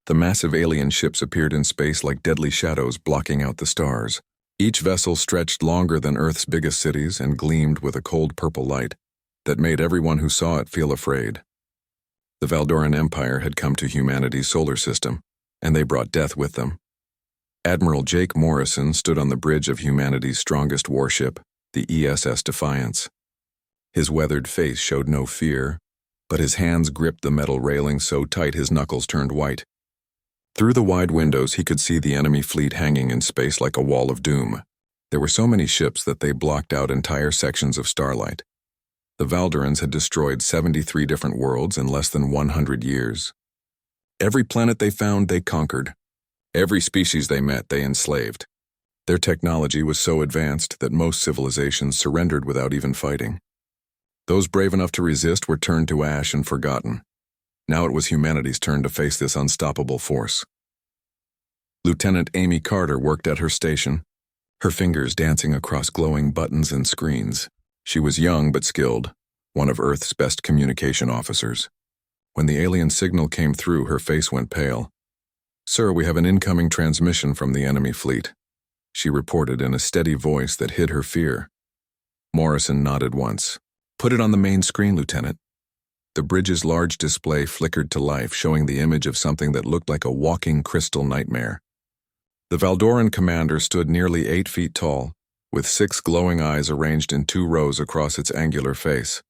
The massive alien ships appeared in space like deadly shadows blocking out the stars. Each vessel stretched longer than Earth's biggest cities and gleamed with a cold purple light that made everyone who saw it feel afraid. The Valdoran Empire had come to humanity's solar system, and they brought death with them. Admiral Jake Morrison stood on the bridge of humanity's strongest warship, the ESS Defiance. His weathered face showed no fear, but his hands gripped the metal railing so tight his knuckles turned white. Through the wide windows, he could see the enemy fleet hanging in space like a wall of doom. There were so many ships that they blocked out entire sections of starlight. The Valdorans had destroyed 73 different worlds in less than 100 years. Every planet they found, they conquered. Every species they met, they enslaved. Their technology was so advanced that most civilizations surrendered without even fighting. Those brave enough to resist were turned to ash and forgotten. Now it was humanity's turn to face this unstoppable force. Lieutenant Amy Carter worked at her station, her fingers dancing across glowing buttons and screens. She was young but skilled, one of Earth's best communication officers. When the alien signal came through, her face went pale. "Sir, we have an incoming transmission from the enemy fleet," she reported in a steady voice that hid her fear. Morrison nodded once. "Put it on the main screen, Lieutenant." The bridge's large display flickered to life, showing the image of something that looked like a walking crystal nightmare. The Valdoran commander stood nearly 8 feet tall, with 6 glowing eyes arranged in 2 rows across its angular face.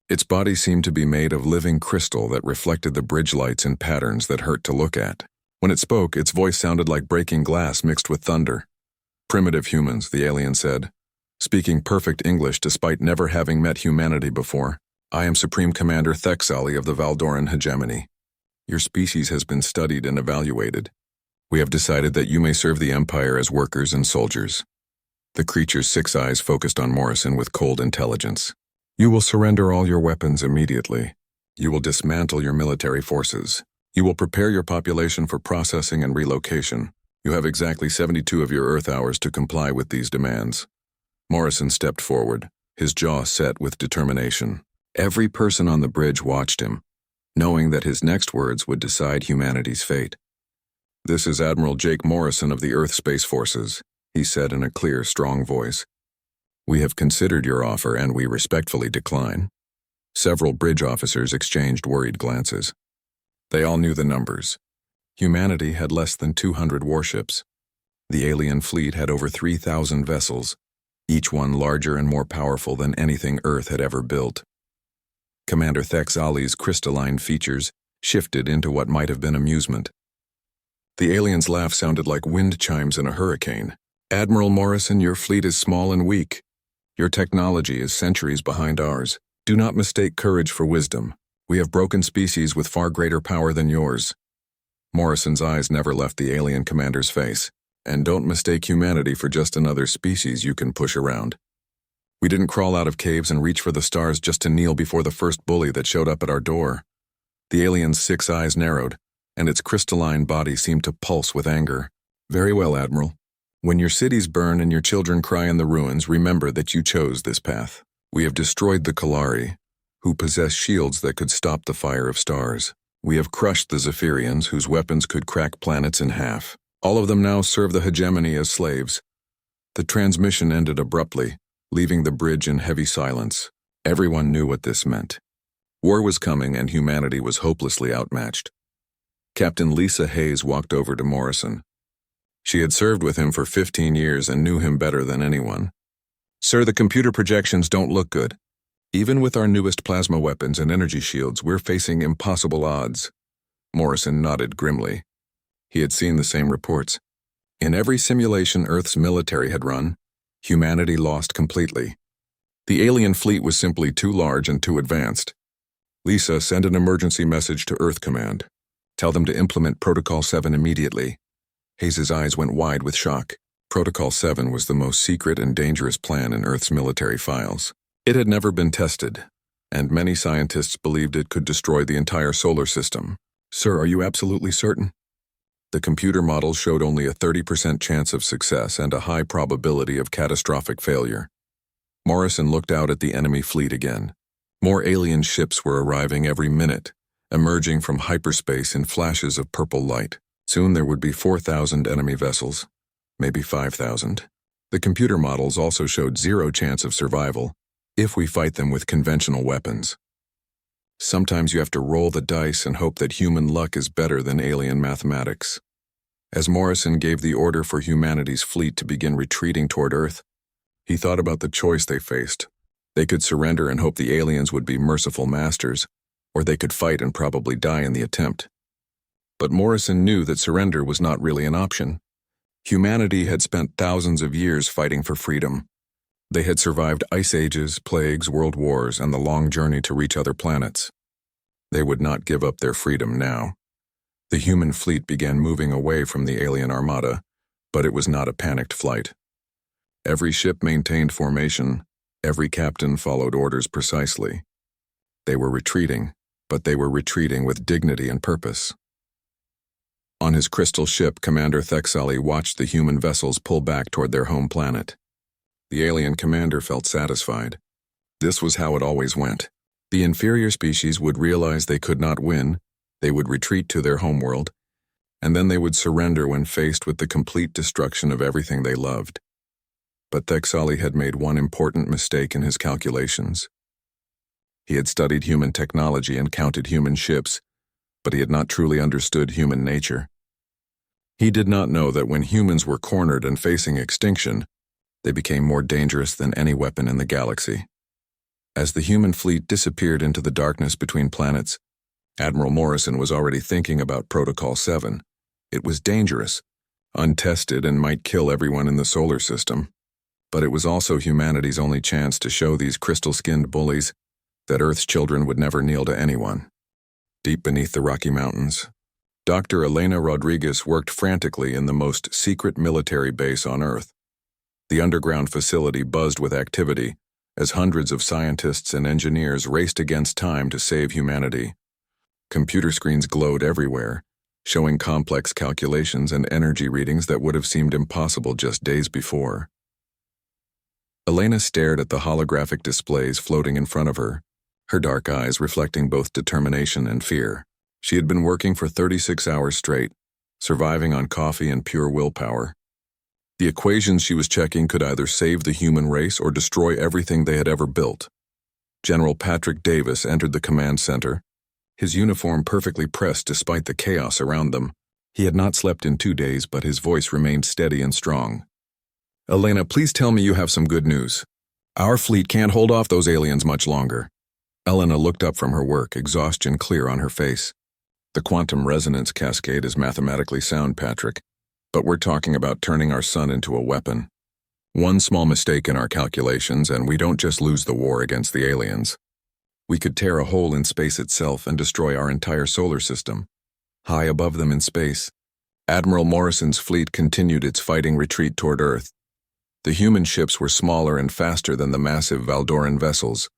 Its body seemed to be made of living crystal that reflected the bridge lights in patterns that hurt to look at. When it spoke, its voice sounded like breaking glass mixed with thunder. "Primitive humans," the alien said, speaking perfect English despite never having met humanity before. "I am Supreme Commander Thexali of the Valdoran hegemony. Your species has been studied and evaluated. We have decided that you may serve the Empire as workers and soldiers." The creature's 6 eyes focused on Morrison with cold intelligence. "You will surrender all your weapons immediately. You will dismantle your military forces. You will prepare your population for processing and relocation. You have exactly 72 of your Earth hours to comply with these demands." Morrison stepped forward, his jaw set with determination. Every person on the bridge watched him, knowing that his next words would decide humanity's fate. "This is Admiral Jake Morrison of the Earth Space Forces," he said in a clear, strong voice. "We have considered your offer and we respectfully decline." Several bridge officers exchanged worried glances. They all knew the numbers. Humanity had less than 200 warships. The alien fleet had over 3,000 vessels, each one larger and more powerful than anything Earth had ever built. Commander Thexali's crystalline features shifted into what might have been amusement. The alien's laugh sounded like wind chimes in a hurricane. "Admiral Morrison, your fleet is small and weak. Your technology is centuries behind ours. Do not mistake courage for wisdom. We have broken species with far greater power than yours." Morrison's eyes never left the alien commander's face. "And don't mistake humanity for just another species you can push around. We didn't crawl out of caves and reach for the stars just to kneel before the first bully that showed up at our door." The alien's 6 eyes narrowed, and its crystalline body seemed to pulse with anger. "Very well, Admiral. When your cities burn and your children cry in the ruins, remember that you chose this path. We have destroyed the Kalari, who possess shields that could stop the fire of stars. We have crushed the Zephyrians, whose weapons could crack planets in half. All of them now serve the hegemony as slaves." The transmission ended abruptly, leaving the bridge in heavy silence. Everyone knew what this meant. War was coming and humanity was hopelessly outmatched. Captain Lisa Hayes walked over to Morrison. She had served with him for 15 years and knew him better than anyone. "Sir, the computer projections don't look good. Even with our newest plasma weapons and energy shields, we're facing impossible odds." Morrison nodded grimly. He had seen the same reports. In every simulation Earth's military had run, humanity lost completely. The alien fleet was simply too large and too advanced. "Lisa, send an emergency message to Earth Command. Tell them to implement Protocol 7 immediately." Hayes' eyes went wide with shock. Protocol 7 was the most secret and dangerous plan in Earth's military files. It had never been tested, and many scientists believed it could destroy the entire solar system. "Sir, are you absolutely certain?" The computer models showed only a 30% chance of success and a high probability of catastrophic failure. Morrison looked out at the enemy fleet again. More alien ships were arriving every minute, emerging from hyperspace in flashes of purple light. Soon there would be 4,000 enemy vessels, maybe 5,000. The computer models also showed zero chance of survival if we fight them with conventional weapons. Sometimes you have to roll the dice and hope that human luck is better than alien mathematics. As Morrison gave the order for humanity's fleet to begin retreating toward Earth, he thought about the choice they faced. They could surrender and hope the aliens would be merciful masters, or they could fight and probably die in the attempt. But Morrison knew that surrender was not really an option. Humanity had spent thousands of years fighting for freedom. They had survived ice ages, plagues, world wars, and the long journey to reach other planets. They would not give up their freedom now. The human fleet began moving away from the alien armada, but it was not a panicked flight. Every ship maintained formation. Every captain followed orders precisely. They were retreating, but they were retreating with dignity and purpose. On his crystal ship, Commander Thexali watched the human vessels pull back toward their home planet. The alien commander felt satisfied. This was how it always went. The inferior species would realize they could not win, they would retreat to their homeworld, and then they would surrender when faced with the complete destruction of everything they loved. But Thexali had made one important mistake in his calculations. He had studied human technology and counted human ships, but he had not truly understood human nature. He did not know that when humans were cornered and facing extinction, they became more dangerous than any weapon in the galaxy. As the human fleet disappeared into the darkness between planets, Admiral Morrison was already thinking about Protocol 7. It was dangerous, untested, and might kill everyone in the solar system. But it was also humanity's only chance to show these crystal-skinned bullies that Earth's children would never kneel to anyone. Deep beneath the Rocky Mountains, Dr. Elena Rodriguez worked frantically in the most secret military base on Earth. The underground facility buzzed with activity as hundreds of scientists and engineers raced against time to save humanity. Computer screens glowed everywhere, showing complex calculations and energy readings that would have seemed impossible just days before. Elena stared at the holographic displays floating in front of her, her dark eyes reflecting both determination and fear. She had been working for 36 hours straight, surviving on coffee and pure willpower. The equations she was checking could either save the human race or destroy everything they had ever built. General Patrick Davis entered the command center, his uniform perfectly pressed despite the chaos around them. He had not slept in 2 days, but his voice remained steady and strong. "Elena, please tell me you have some good news. Our fleet can't hold off those aliens much longer." Elena looked up from her work, exhaustion clear on her face. "The quantum resonance cascade is mathematically sound, Patrick, but we're talking about turning our sun into a weapon. One small mistake in our calculations, and we don't just lose the war against the aliens. We could tear a hole in space itself and destroy our entire solar system. High above them in space, Admiral Morrison's fleet continued its fighting retreat toward Earth. The human ships were smaller and faster than the massive Valdoran vessels,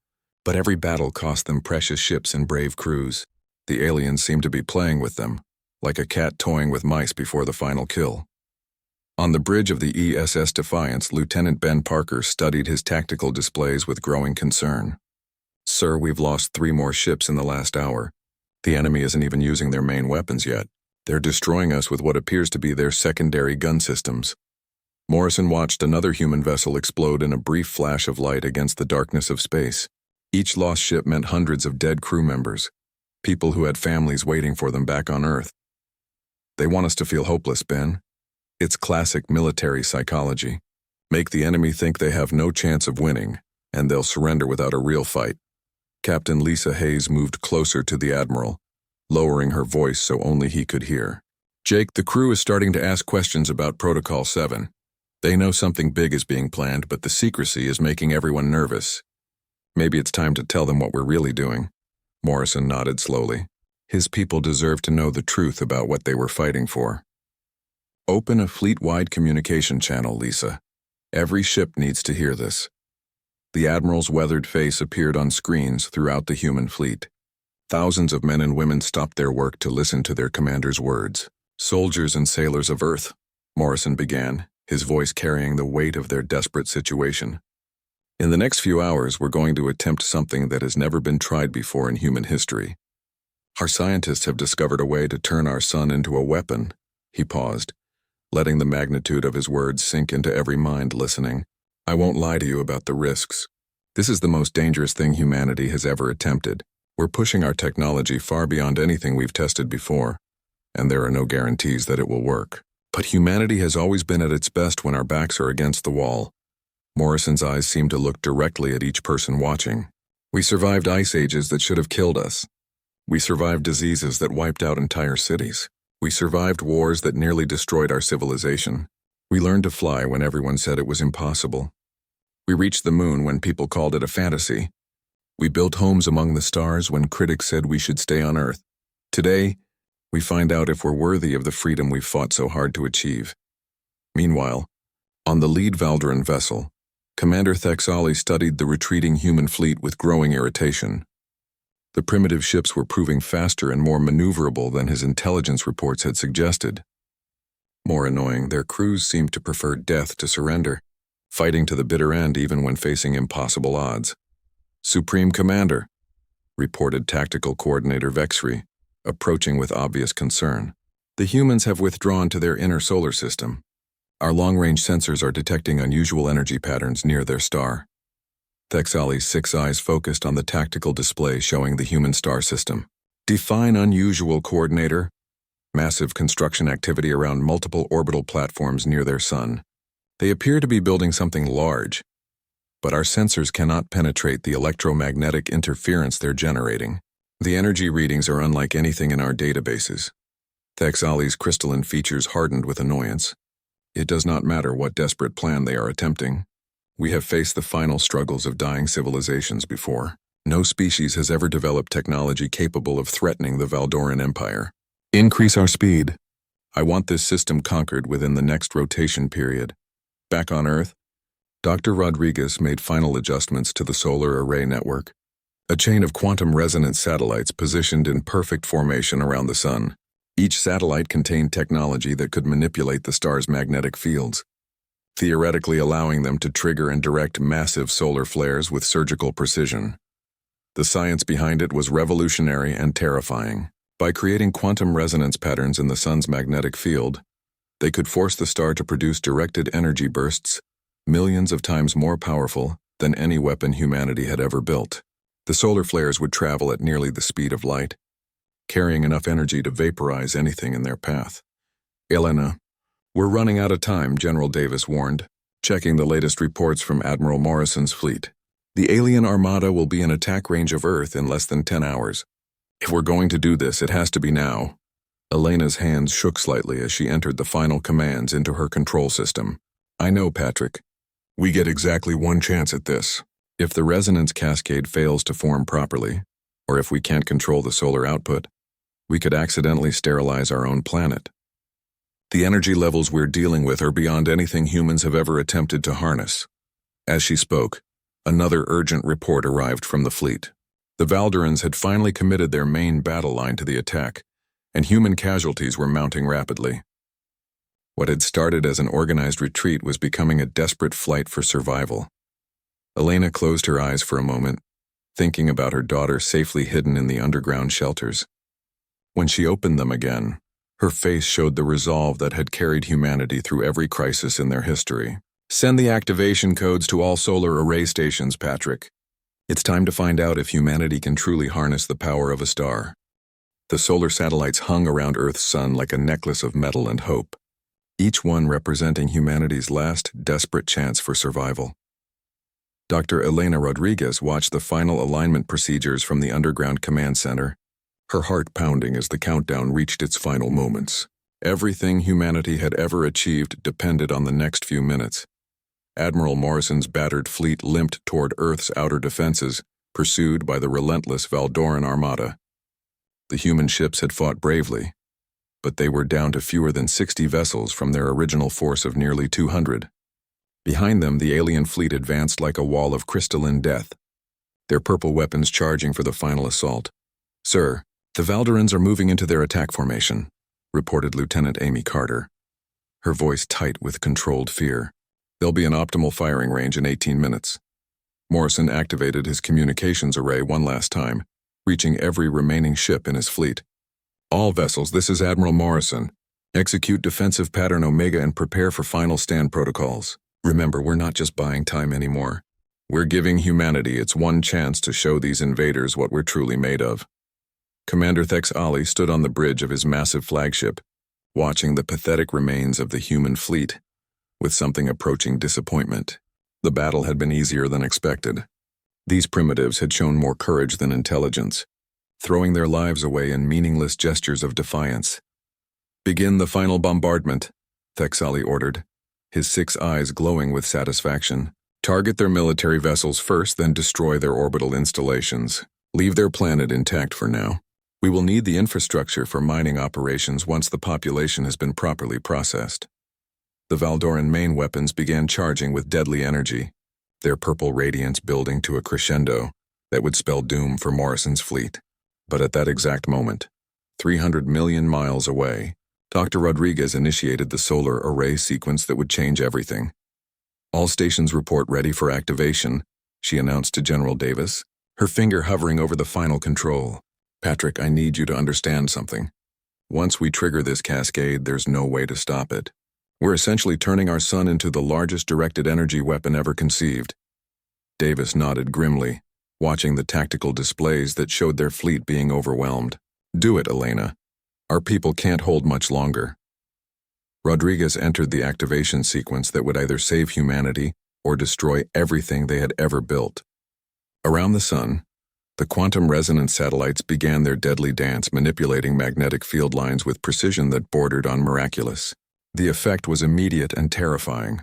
but every battle cost them precious ships and brave crews. The aliens seemed to be playing with them, like a cat toying with mice before the final kill." On the bridge of the ESS Defiance, Lieutenant Ben Parker studied his tactical displays with growing concern. "Sir, we've lost 3 more ships in the last hour. The enemy isn't even using their main weapons yet. They're destroying us with what appears to be their secondary gun systems." Morrison watched another human vessel explode in a brief flash of light against the darkness of space. Each lost ship meant hundreds of dead crew members, people who had families waiting for them back on Earth. "They want us to feel hopeless, Ben. It's classic military psychology. Make the enemy think they have no chance of winning, and they'll surrender without a real fight." Captain Lisa Hayes moved closer to the Admiral, lowering her voice so only he could hear. "Jake, the crew is starting to ask questions about Protocol 7. They know something big is being planned, but the secrecy is making everyone nervous. Maybe it's time to tell them what we're really doing." Morrison nodded slowly. His people deserved to know the truth about what they were fighting for. "Open a fleet-wide communication channel, Lisa. Every ship needs to hear this." The Admiral's weathered face appeared on screens throughout the human fleet. Thousands of men and women stopped their work to listen to their commander's words. "Soldiers and sailors of Earth," Morrison began, his voice carrying the weight of their desperate situation. "In the next few hours, we're going to attempt something that has never been tried before in human history. Our scientists have discovered a way to turn our sun into a weapon. He paused, letting the magnitude of his words sink into every mind listening. I won't lie to you about the risks. This is the most dangerous thing humanity has ever attempted. We're pushing our technology far beyond anything we've tested before, and there are no guarantees that it will work. But humanity has always been at its best when our backs are against the wall. Morrison's eyes seemed to look directly at each person watching. We survived ice ages that should have killed us. We survived diseases that wiped out entire cities. We survived wars that nearly destroyed our civilization. We learned to fly when everyone said it was impossible. We reached the moon when people called it a fantasy. We built homes among the stars when critics said we should stay on Earth. Today, we find out if we're worthy of the freedom we've fought so hard to achieve. Meanwhile, on the lead Valdoran vessel, Commander Thexali studied the retreating human fleet with growing irritation. The primitive ships were proving faster and more maneuverable than his intelligence reports had suggested. More annoying, their crews seemed to prefer death to surrender, fighting to the bitter end even when facing impossible odds. Supreme Commander, reported Tactical Coordinator Vexry, approaching with obvious concern. The humans have withdrawn to their inner solar system. Our long-range sensors are detecting unusual energy patterns near their star. Thexali's 6 eyes focused on the tactical display showing the human star system. Define unusual, Coordinator. Massive construction activity around multiple orbital platforms near their sun. They appear to be building something large, but our sensors cannot penetrate the electromagnetic interference they're generating. The energy readings are unlike anything in our databases. Thexali's crystalline features hardened with annoyance. It does not matter what desperate plan they are attempting. We have faced the final struggles of dying civilizations before. No species has ever developed technology capable of threatening the Valdoran Empire. Increase our speed. I want this system conquered within the next rotation period. Back on Earth, Dr. Rodriguez made final adjustments to the solar array network, a chain of quantum resonance satellites positioned in perfect formation around the sun. Each satellite contained technology that could manipulate the star's magnetic fields, theoretically allowing them to trigger and direct massive solar flares with surgical precision. The science behind it was revolutionary and terrifying. By creating quantum resonance patterns in the sun's magnetic field, they could force the star to produce directed energy bursts, millions of times more powerful than any weapon humanity had ever built. The solar flares would travel at nearly the speed of light, carrying enough energy to vaporize anything in their path. Elena, we're running out of time, General Davis warned, checking the latest reports from Admiral Morrison's fleet. The alien armada will be in attack range of Earth in less than 10 hours. If we're going to do this, it has to be now. Elena's hands shook slightly as she entered the final commands into her control system. I know, Patrick. We get exactly one chance at this. If the resonance cascade fails to form properly, or if we can't control the solar output, we could accidentally sterilize our own planet. The energy levels we're dealing with are beyond anything humans have ever attempted to harness. As she spoke, another urgent report arrived from the fleet. The Valdorans had finally committed their main battle line to the attack, and human casualties were mounting rapidly. What had started as an organized retreat was becoming a desperate flight for survival. Elena closed her eyes for a moment, thinking about her daughter safely hidden in the underground shelters. When she opened them again, her face showed the resolve that had carried humanity through every crisis in their history. Send the activation codes to all solar array stations, Patrick. It's time to find out if humanity can truly harness the power of a star. The solar satellites hung around Earth's sun like a necklace of metal and hope, each one representing humanity's last desperate chance for survival. Dr. Elena Rodriguez watched the final alignment procedures from the underground command center, her heart pounding as the countdown reached its final moments. Everything humanity had ever achieved depended on the next few minutes. Admiral Morrison's battered fleet limped toward Earth's outer defenses, pursued by the relentless Valdoran armada. The human ships had fought bravely, but they were down to fewer than 60 vessels from their original force of nearly 200. Behind them, the alien fleet advanced like a wall of crystalline death, their purple weapons charging for the final assault. Sir, the Valdorans are moving into their attack formation, reported Lieutenant Amy Carter, her voice tight with controlled fear. They'll be in optimal firing range in 18 minutes. Morrison activated his communications array one last time, reaching every remaining ship in his fleet. All vessels, this is Admiral Morrison. Execute defensive pattern Omega and prepare for final stand protocols. Remember, we're not just buying time anymore. We're giving humanity its one chance to show these invaders what we're truly made of. Commander Thex Ali stood on the bridge of his massive flagship, watching the pathetic remains of the human fleet, with something approaching disappointment. The battle had been easier than expected. These primitives had shown more courage than intelligence, throwing their lives away in meaningless gestures of defiance. "Begin the final bombardment," Thex Ali ordered, his 6 eyes glowing with satisfaction. "Target their military vessels first, then destroy their orbital installations. Leave their planet intact for now. We will need the infrastructure for mining operations once the population has been properly processed." The Valdoran main weapons began charging with deadly energy, their purple radiance building to a crescendo that would spell doom for Morrison's fleet. But at that exact moment, 300 million miles away, Dr. Rodriguez initiated the solar array sequence that would change everything. "All stations report ready for activation," she announced to General Davis, her finger hovering over the final control. "Patrick, I need you to understand something. Once we trigger this cascade, there's no way to stop it. We're essentially turning our sun into the largest directed energy weapon ever conceived." Davis nodded grimly, watching the tactical displays that showed their fleet being overwhelmed. "Do it, Elena. Our people can't hold much longer." Rodriguez entered the activation sequence that would either save humanity or destroy everything they had ever built. Around the sun, the quantum resonance satellites began their deadly dance, manipulating magnetic field lines with precision that bordered on miraculous. The effect was immediate and terrifying.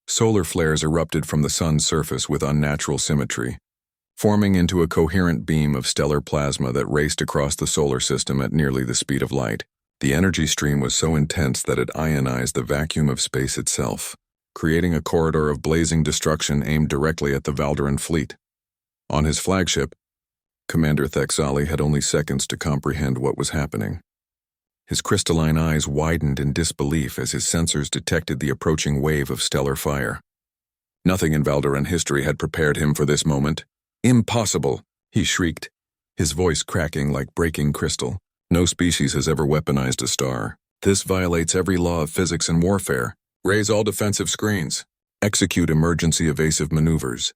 Solar flares erupted from the sun's surface with unnatural symmetry, forming into a coherent beam of stellar plasma that raced across the solar system at nearly the speed of light. The energy stream was so intense that it ionized the vacuum of space itself, creating a corridor of blazing destruction aimed directly at the Valdoran fleet. On his flagship, Commander Thex Ali had only seconds to comprehend what was happening. His crystalline eyes widened in disbelief as his sensors detected the approaching wave of stellar fire. Nothing in Valdoran history had prepared him for this moment. "Impossible!" he shrieked, his voice cracking like breaking crystal. "No species has ever weaponized a star. This violates every law of physics and warfare. Raise all defensive screens. Execute emergency evasive maneuvers."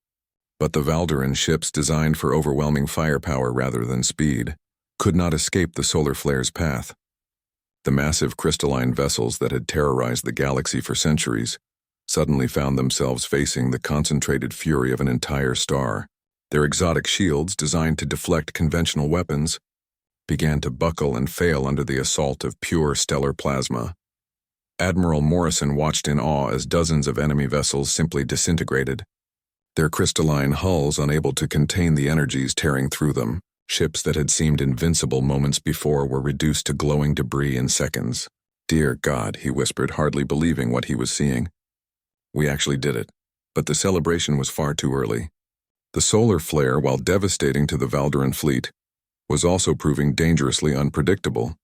But the Valdoran ships, designed for overwhelming firepower rather than speed, could not escape the solar flare's path. The massive crystalline vessels that had terrorized the galaxy for centuries suddenly found themselves facing the concentrated fury of an entire star. Their exotic shields, designed to deflect conventional weapons, began to buckle and fail under the assault of pure stellar plasma. Admiral Morrison watched in awe as dozens of enemy vessels simply disintegrated, their crystalline hulls unable to contain the energies tearing through them. Ships that had seemed invincible moments before were reduced to glowing debris in seconds. "Dear God," he whispered, hardly believing what he was seeing. "We actually did it." But the celebration was far too early. The solar flare, while devastating to the Valdoran fleet, was also proving dangerously unpredictable.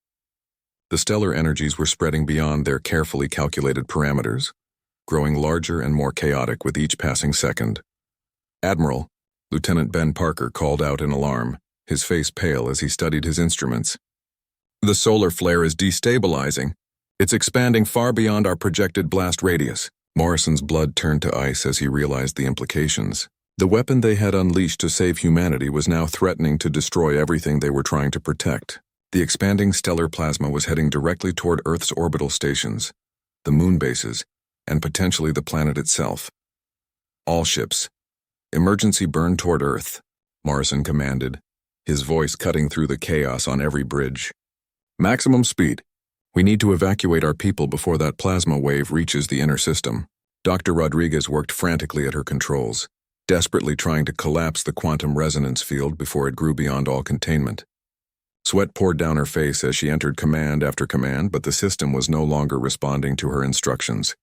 The stellar energies were spreading beyond their carefully calculated parameters, growing larger and more chaotic with each passing second. "Admiral," Lieutenant Ben Parker called out in alarm, his face pale as he studied his instruments. "The solar flare is destabilizing. It's expanding far beyond our projected blast radius." Morrison's blood turned to ice as he realized the implications. The weapon they had unleashed to save humanity was now threatening to destroy everything they were trying to protect. The expanding stellar plasma was heading directly toward Earth's orbital stations, the moon bases, and potentially the planet itself. "All ships, emergency burn toward Earth," Morrison commanded, his voice cutting through the chaos on every bridge. "Maximum speed. We need to evacuate our people before that plasma wave reaches the inner system." Dr. Rodriguez worked frantically at her controls, desperately trying to collapse the quantum resonance field before it grew beyond all containment. Sweat poured down her face as she entered command after command, but the system was no longer responding to her instructions.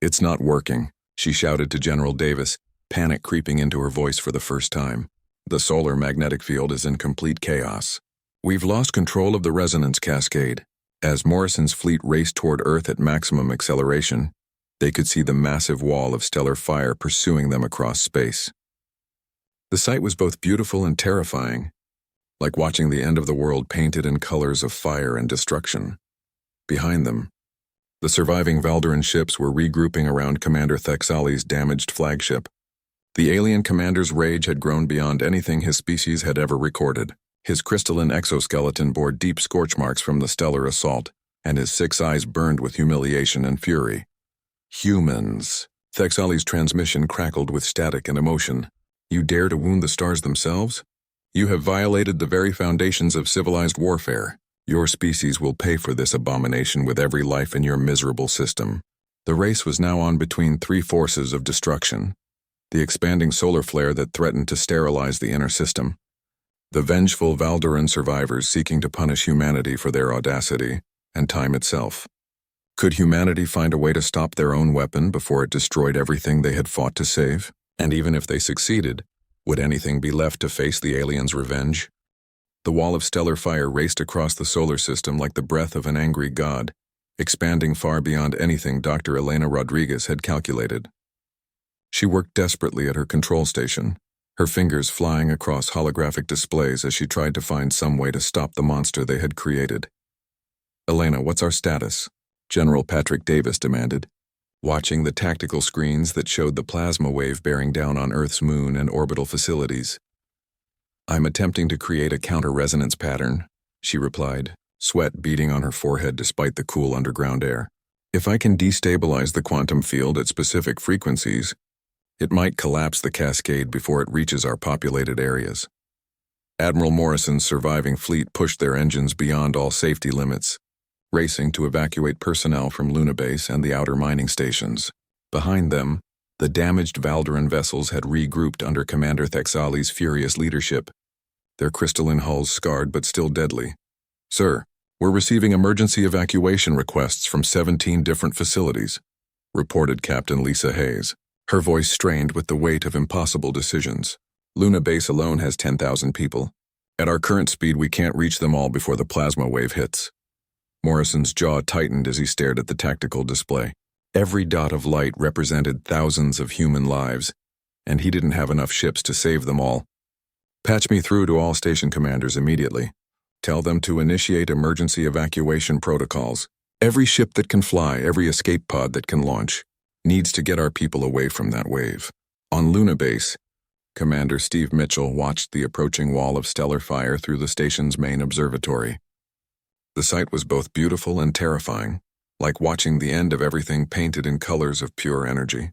"It's not working," she shouted to General Davis, panic creeping into her voice for the first time. "The solar magnetic field is in complete chaos. We've lost control of the resonance cascade." As Morrison's fleet raced toward Earth at maximum acceleration, they could see the massive wall of stellar fire pursuing them across space. The sight was both beautiful and terrifying. like watching the end of the world painted in colors of fire and destruction. Behind them, the surviving Valderan ships were regrouping around Commander Thexali's damaged flagship. The alien commander's rage had grown beyond anything his species had ever recorded. His crystalline exoskeleton bore deep scorch marks from the stellar assault, and his 6 eyes burned with humiliation and fury. Humans. Thexali's transmission crackled with static and emotion. You dare to wound the stars themselves? You have violated the very foundations of civilized warfare. Your species will pay for this abomination with every life in your miserable system. The race was now on between 3 forces of destruction. The expanding solar flare that threatened to sterilize the inner system. The vengeful Valderan survivors seeking to punish humanity for their audacity, and time itself. Could humanity find a way to stop their own weapon before it destroyed everything they had fought to save? And even if they succeeded, would anything be left to face the aliens' revenge? The wall of stellar fire raced across the solar system like the breath of an angry god, expanding far beyond anything Dr. Elena Rodriguez had calculated. She worked desperately at her control station, her fingers flying across holographic displays as she tried to find some way to stop the monster they had created. "Elena, what's our status?" General Patrick Davis demanded, watching the tactical screens that showed the plasma wave bearing down on Earth's moon and orbital facilities. "I'm attempting to create a counter-resonance pattern," she replied, sweat beading on her forehead despite the cool underground air. "If I can destabilize the quantum field at specific frequencies, it might collapse the cascade before it reaches our populated areas." Admiral Morrison's surviving fleet pushed their engines beyond all safety limits, racing to evacuate personnel from Luna Base and the outer mining stations. Behind them, the damaged Valderan vessels had regrouped under Commander Thexali's furious leadership, their crystalline hulls scarred but still deadly. "Sir, we're receiving emergency evacuation requests from 17 different facilities," reported Captain Lisa Hayes, her voice strained with the weight of impossible decisions. "Luna Base alone has 10,000 people. At our current speed, we can't reach them all before the plasma wave hits." Morrison's jaw tightened as he stared at the tactical display. Every dot of light represented thousands of human lives, and he didn't have enough ships to save them all. "Patch me through to all station commanders immediately. Tell them to initiate emergency evacuation protocols. Every ship that can fly, every escape pod that can launch, needs to get our people away from that wave." On Luna Base, Commander Steve Mitchell watched the approaching wall of stellar fire through the station's main observatory. The sight was both beautiful and terrifying, like watching the end of everything painted in colors of pure energy.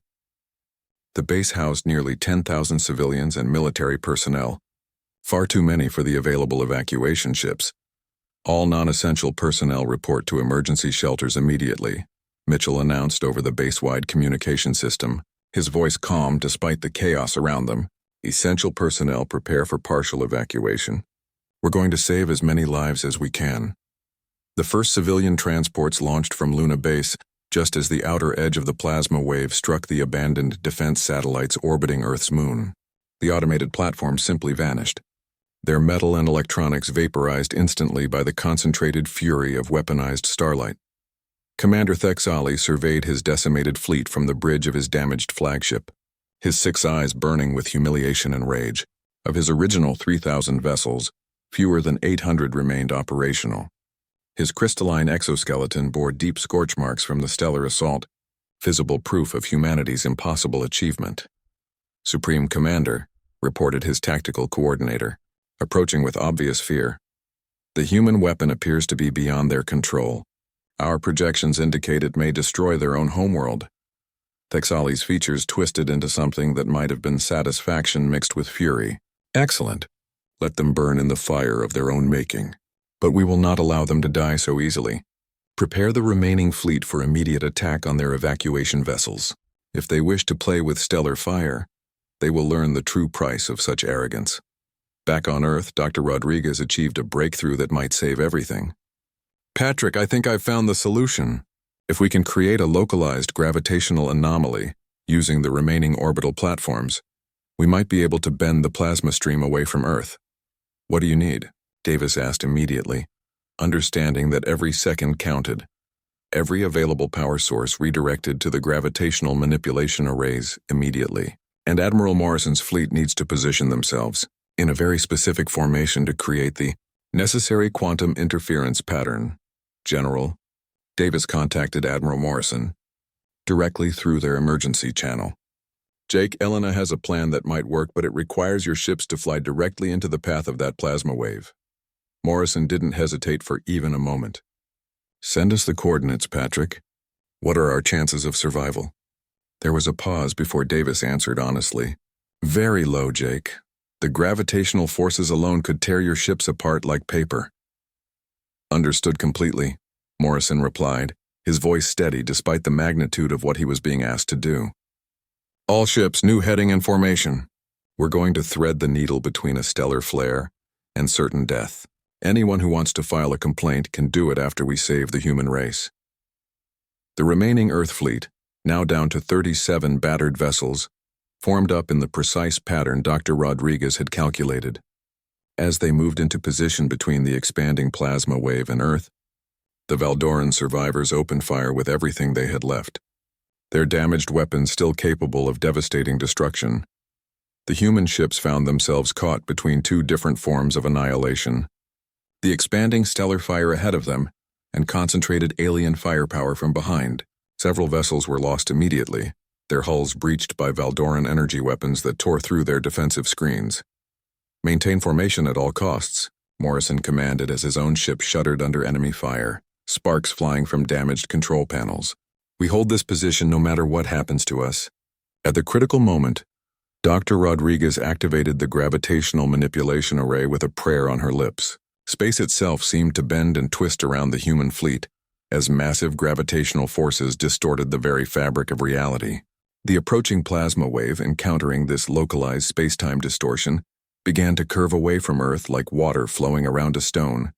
The base housed nearly 10,000 civilians and military personnel, far too many for the available evacuation ships. "All non-essential personnel report to emergency shelters immediately," Mitchell announced over the base-wide communication system, his voice calm despite the chaos around them. "Essential personnel prepare for partial evacuation. We're going to save as many lives as we can." The first civilian transports launched from Luna Base just as the outer edge of the plasma wave struck the abandoned defense satellites orbiting Earth's moon. The automated platforms simply vanished, their metal and electronics vaporized instantly by the concentrated fury of weaponized starlight. Commander Thexali surveyed his decimated fleet from the bridge of his damaged flagship, his 6 eyes burning with humiliation and rage. Of his original 3,000 vessels, fewer than 800 remained operational. His crystalline exoskeleton bore deep scorch marks from the stellar assault, visible proof of humanity's impossible achievement. "Supreme Commander," reported his tactical coordinator, approaching with obvious fear. "The human weapon appears to be beyond their control. Our projections indicate it may destroy their own homeworld." Thexali's features twisted into something that might have been satisfaction mixed with fury. "Excellent. Let them burn in the fire of their own making. But we will not allow them to die so easily. Prepare the remaining fleet for immediate attack on their evacuation vessels. If they wish to play with stellar fire, they will learn the true price of such arrogance." Back on Earth, Dr. Rodriguez achieved a breakthrough that might save everything. "Patrick, I think I've found the solution. If we can create a localized gravitational anomaly using the remaining orbital platforms, we might be able to bend the plasma stream away from Earth." "What do you need?" Davis asked immediately, understanding that every second counted. Every available power source redirected to the gravitational manipulation arrays immediately. "And Admiral Morrison's fleet needs to position themselves. in a very specific formation to create the necessary quantum interference pattern. General Davis contacted Admiral Morrison directly through their emergency channel. Jake, Elena has a plan that might work, but it requires your ships to fly directly into the path of that plasma wave. Morrison didn't hesitate for even a moment. Send us the coordinates, Patrick. What are our chances of survival? There was a pause before Davis answered honestly. Very low, Jake. The gravitational forces alone could tear your ships apart like paper. Understood completely, Morrison replied, his voice steady despite the magnitude of what he was being asked to do. All ships, new heading and formation. We're going to thread the needle between a stellar flare and certain death. Anyone who wants to file a complaint can do it after we save the human race. The remaining Earth fleet, now down to 37 battered vessels, formed up in the precise pattern Dr. Rodriguez had calculated. As they moved into position between the expanding plasma wave and Earth, the Valdoran survivors opened fire with everything they had left, their damaged weapons still capable of devastating destruction. The human ships found themselves caught between two different forms of annihilation. The expanding stellar fire ahead of them, and concentrated alien firepower from behind. Several vessels were lost immediately, their hulls breached by Valdoran energy weapons that tore through their defensive screens. Maintain formation at all costs, Morrison commanded as his own ship shuddered under enemy fire, sparks flying from damaged control panels. We hold this position no matter what happens to us. At the critical moment, Dr. Rodriguez activated the gravitational manipulation array with a prayer on her lips. Space itself seemed to bend and twist around the human fleet, as massive gravitational forces distorted the very fabric of reality. The approaching plasma wave, encountering this localized space-time distortion, began to curve away from Earth like water flowing around a stone.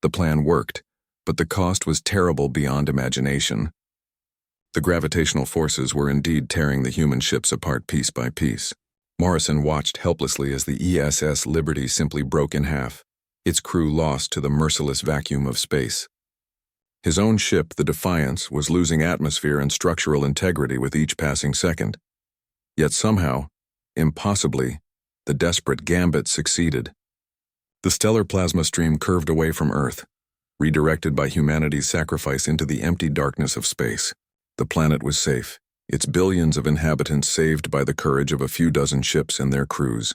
The plan worked, but the cost was terrible beyond imagination. The gravitational forces were indeed tearing the human ships apart piece by piece. Morrison watched helplessly as the ESS Liberty simply broke in half, its crew lost to the merciless vacuum of space. His own ship, the Defiance, was losing atmosphere and structural integrity with each passing second. Yet somehow, impossibly, the desperate gambit succeeded. The stellar plasma stream curved away from Earth, redirected by humanity's sacrifice into the empty darkness of space. The planet was safe, its billions of inhabitants saved by the courage of a few dozen ships and their crews.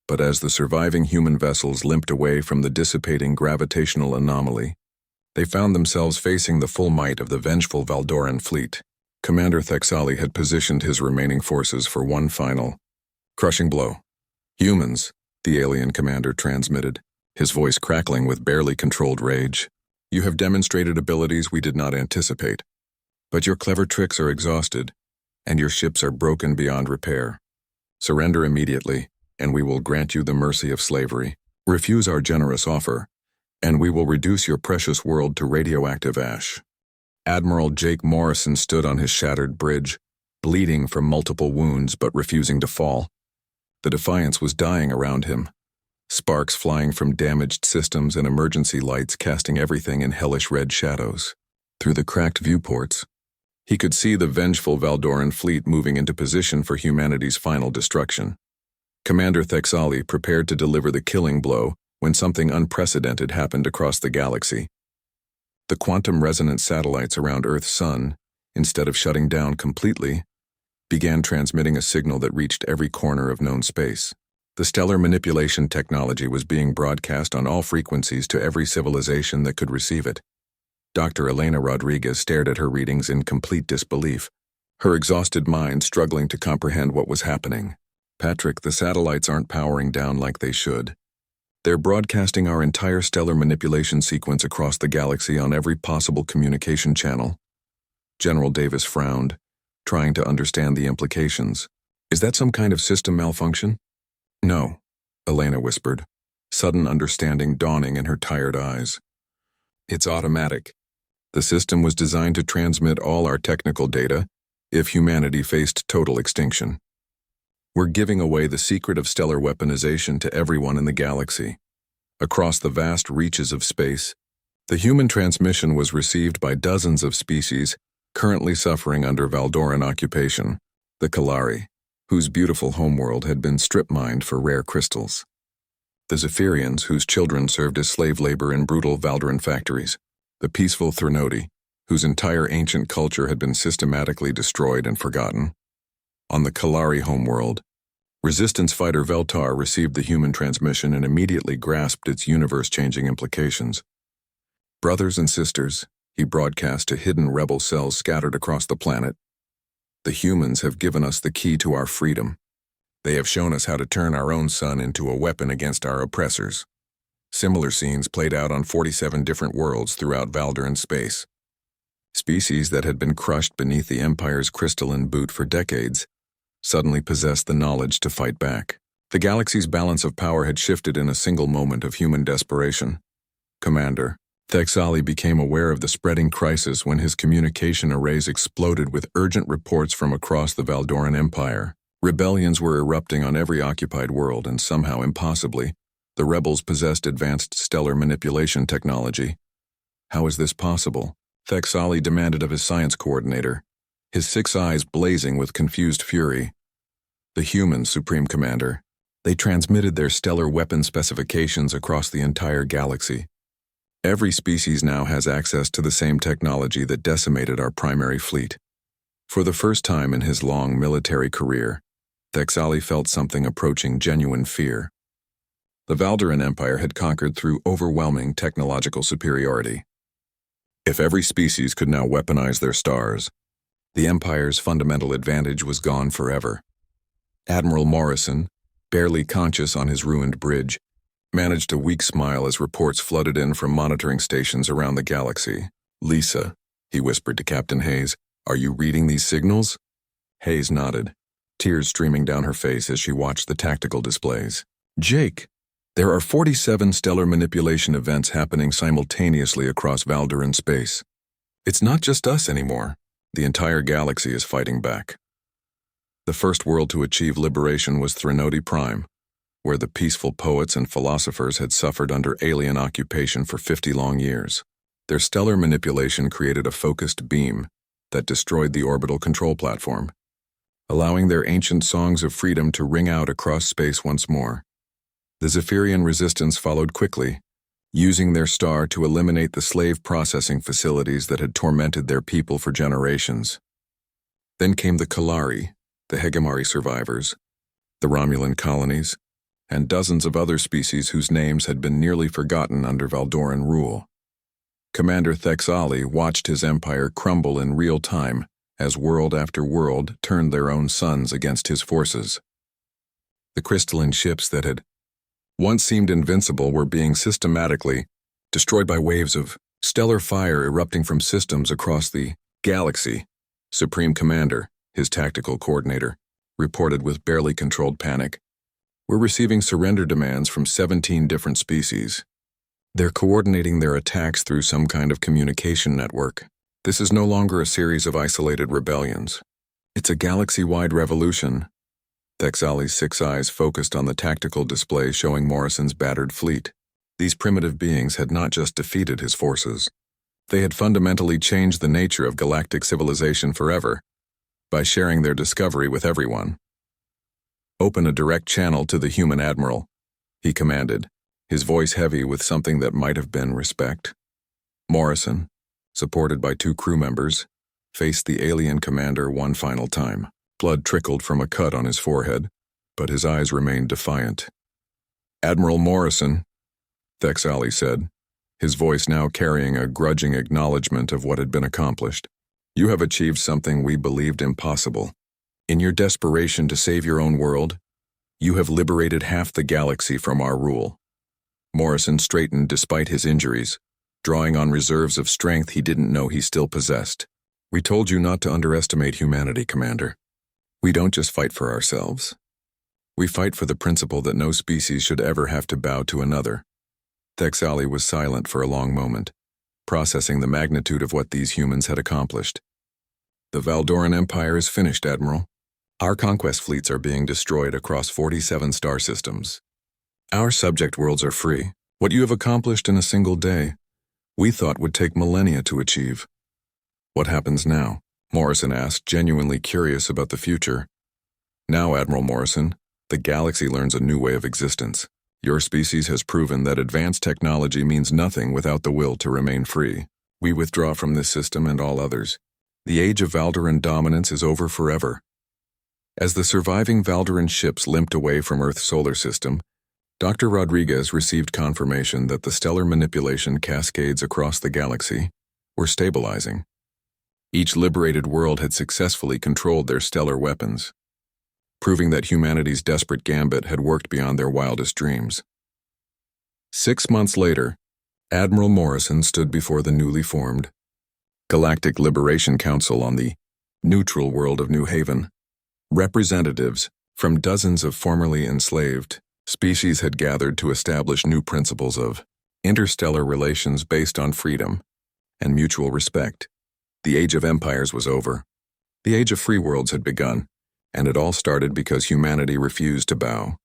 But as the surviving human vessels limped away from the dissipating gravitational anomaly, they found themselves facing the full might of the vengeful Valdoran fleet. Commander Thexali had positioned his remaining forces for one final, crushing blow. Humans, the alien commander transmitted, his voice crackling with barely controlled rage. You have demonstrated abilities we did not anticipate, but your clever tricks are exhausted, and your ships are broken beyond repair. Surrender immediately, and we will grant you the mercy of slavery. Refuse our generous offer, and we will reduce your precious world to radioactive ash. Admiral Jake Morrison stood on his shattered bridge, bleeding from multiple wounds but refusing to fall. The Defiance was dying around him, sparks flying from damaged systems and emergency lights casting everything in hellish red shadows. Through the cracked viewports, he could see the vengeful Valdoran fleet moving into position for humanity's final destruction. Commander Thexali prepared to deliver the killing blow when something unprecedented happened across the galaxy. The quantum resonance satellites around Earth's sun, instead of shutting down completely, began transmitting a signal that reached every corner of known space. The stellar manipulation technology was being broadcast on all frequencies to every civilization that could receive it. Dr. Elena Rodriguez stared at her readings in complete disbelief, her exhausted mind struggling to comprehend what was happening. Patrick, the satellites aren't powering down like they should. They're broadcasting our entire stellar manipulation sequence across the galaxy on every possible communication channel. General Davis frowned, trying to understand the implications. Is that some kind of system malfunction? No, Elena whispered, sudden understanding dawning in her tired eyes. It's automatic. The system was designed to transmit all our technical data if humanity faced total extinction. We're giving away the secret of stellar weaponization to everyone in the galaxy. Across the vast reaches of space, the human transmission was received by dozens of species currently suffering under Valdoran occupation, the Kalari, whose beautiful homeworld had been strip-mined for rare crystals. The Zephyrians, whose children served as slave labor in brutal Valdoran factories. The peaceful Threnodi, whose entire ancient culture had been systematically destroyed and forgotten. On the Kalari homeworld, Resistance fighter Veltar received the human transmission and immediately grasped its universe-changing implications. Brothers and sisters, he broadcast to hidden rebel cells scattered across the planet. The humans have given us the key to our freedom. They have shown us how to turn our own sun into a weapon against our oppressors. Similar scenes played out on 47 different worlds throughout Valdoran space. Species that had been crushed beneath the Empire's crystalline boot for decades suddenly possessed the knowledge to fight back. The galaxy's balance of power had shifted in a single moment of human desperation. Commander Thexali became aware of the spreading crisis when his communication arrays exploded with urgent reports from across the Valdoran Empire. Rebellions were erupting on every occupied world, and somehow, impossibly, the rebels possessed advanced stellar manipulation technology. How is this possible? Thexali demanded of his science coordinator, his 6 eyes blazing with confused fury. The humans, Supreme Commander. They transmitted their stellar weapon specifications across the entire galaxy. Every species now has access to the same technology that decimated our primary fleet. For the first time in his long military career, Thexali felt something approaching genuine fear. The Valdoran Empire had conquered through overwhelming technological superiority. If every species could now weaponize their stars, the Empire's fundamental advantage was gone forever. Admiral Morrison, barely conscious on his ruined bridge, managed a weak smile as reports flooded in from monitoring stations around the galaxy. "Lisa," he whispered to Captain Hayes, "are you reading these signals?" Hayes nodded, tears streaming down her face as she watched the tactical displays. "Jake, there are 47 stellar manipulation events happening simultaneously across Valdoran space. It's not just us anymore. The entire galaxy is fighting back." The first world to achieve liberation was Threnodi Prime, where the peaceful poets and philosophers had suffered under alien occupation for 50 long years. Their stellar manipulation created a focused beam that destroyed the orbital control platform, allowing their ancient songs of freedom to ring out across space once more. The Zephyrian resistance followed quickly, using their star to eliminate the slave processing facilities that had tormented their people for generations. Then came the Kalari, the Hegemari survivors, the Romulan colonies, and dozens of other species whose names had been nearly forgotten under Valdoran rule. Commander Thexali watched his empire crumble in real time as world after world turned their own suns against his forces. The crystalline ships that had once seemed invincible were being systematically destroyed by waves of stellar fire erupting from systems across the galaxy. Supreme Commander, his tactical coordinator, reported with barely controlled panic, "We're receiving surrender demands from 17 different species. They're coordinating their attacks through some kind of communication network. This is no longer a series of isolated rebellions. It's a galaxy-wide revolution." Thexali's 6 eyes focused on the tactical display showing Morrison's battered fleet. These primitive beings had not just defeated his forces. They had fundamentally changed the nature of galactic civilization forever by sharing their discovery with everyone. "Open a direct channel to the human admiral," he commanded, his voice heavy with something that might have been respect. Morrison, supported by 2 crew members, faced the alien commander one final time. Blood trickled from a cut on his forehead, but his eyes remained defiant. "Admiral Morrison," Thexali said, his voice now carrying a grudging acknowledgement of what had been accomplished. "You have achieved something we believed impossible. In your desperation to save your own world, you have liberated half the galaxy from our rule." Morrison straightened despite his injuries, drawing on reserves of strength he didn't know he still possessed. "We told you not to underestimate humanity, Commander. We don't just fight for ourselves. We fight for the principle that no species should ever have to bow to another." Thexali was silent for a long moment, processing the magnitude of what these humans had accomplished. "The Valdoran Empire is finished, Admiral. Our conquest fleets are being destroyed across 47 star systems. Our subject worlds are free. What you have accomplished in a single day, we thought would take millennia to achieve." "What happens now?" Morrison asked, genuinely curious about the future. "Now, Admiral Morrison, the galaxy learns a new way of existence. Your species has proven that advanced technology means nothing without the will to remain free. We withdraw from this system and all others. The age of Valderan dominance is over forever. As the surviving Valderan ships limped away from Earth's solar system, Dr. Rodriguez received confirmation that the stellar manipulation cascades across the galaxy were stabilizing. Each liberated world had successfully controlled their stellar weapons, proving that humanity's desperate gambit had worked beyond their wildest dreams. 6 months later, Admiral Morrison stood before the newly formed Galactic Liberation Council on the neutral world of New Haven. Representatives from dozens of formerly enslaved species had gathered to establish new principles of interstellar relations based on freedom and mutual respect. The Age of Empires was over. The Age of Free Worlds had begun, and it all started because humanity refused to bow.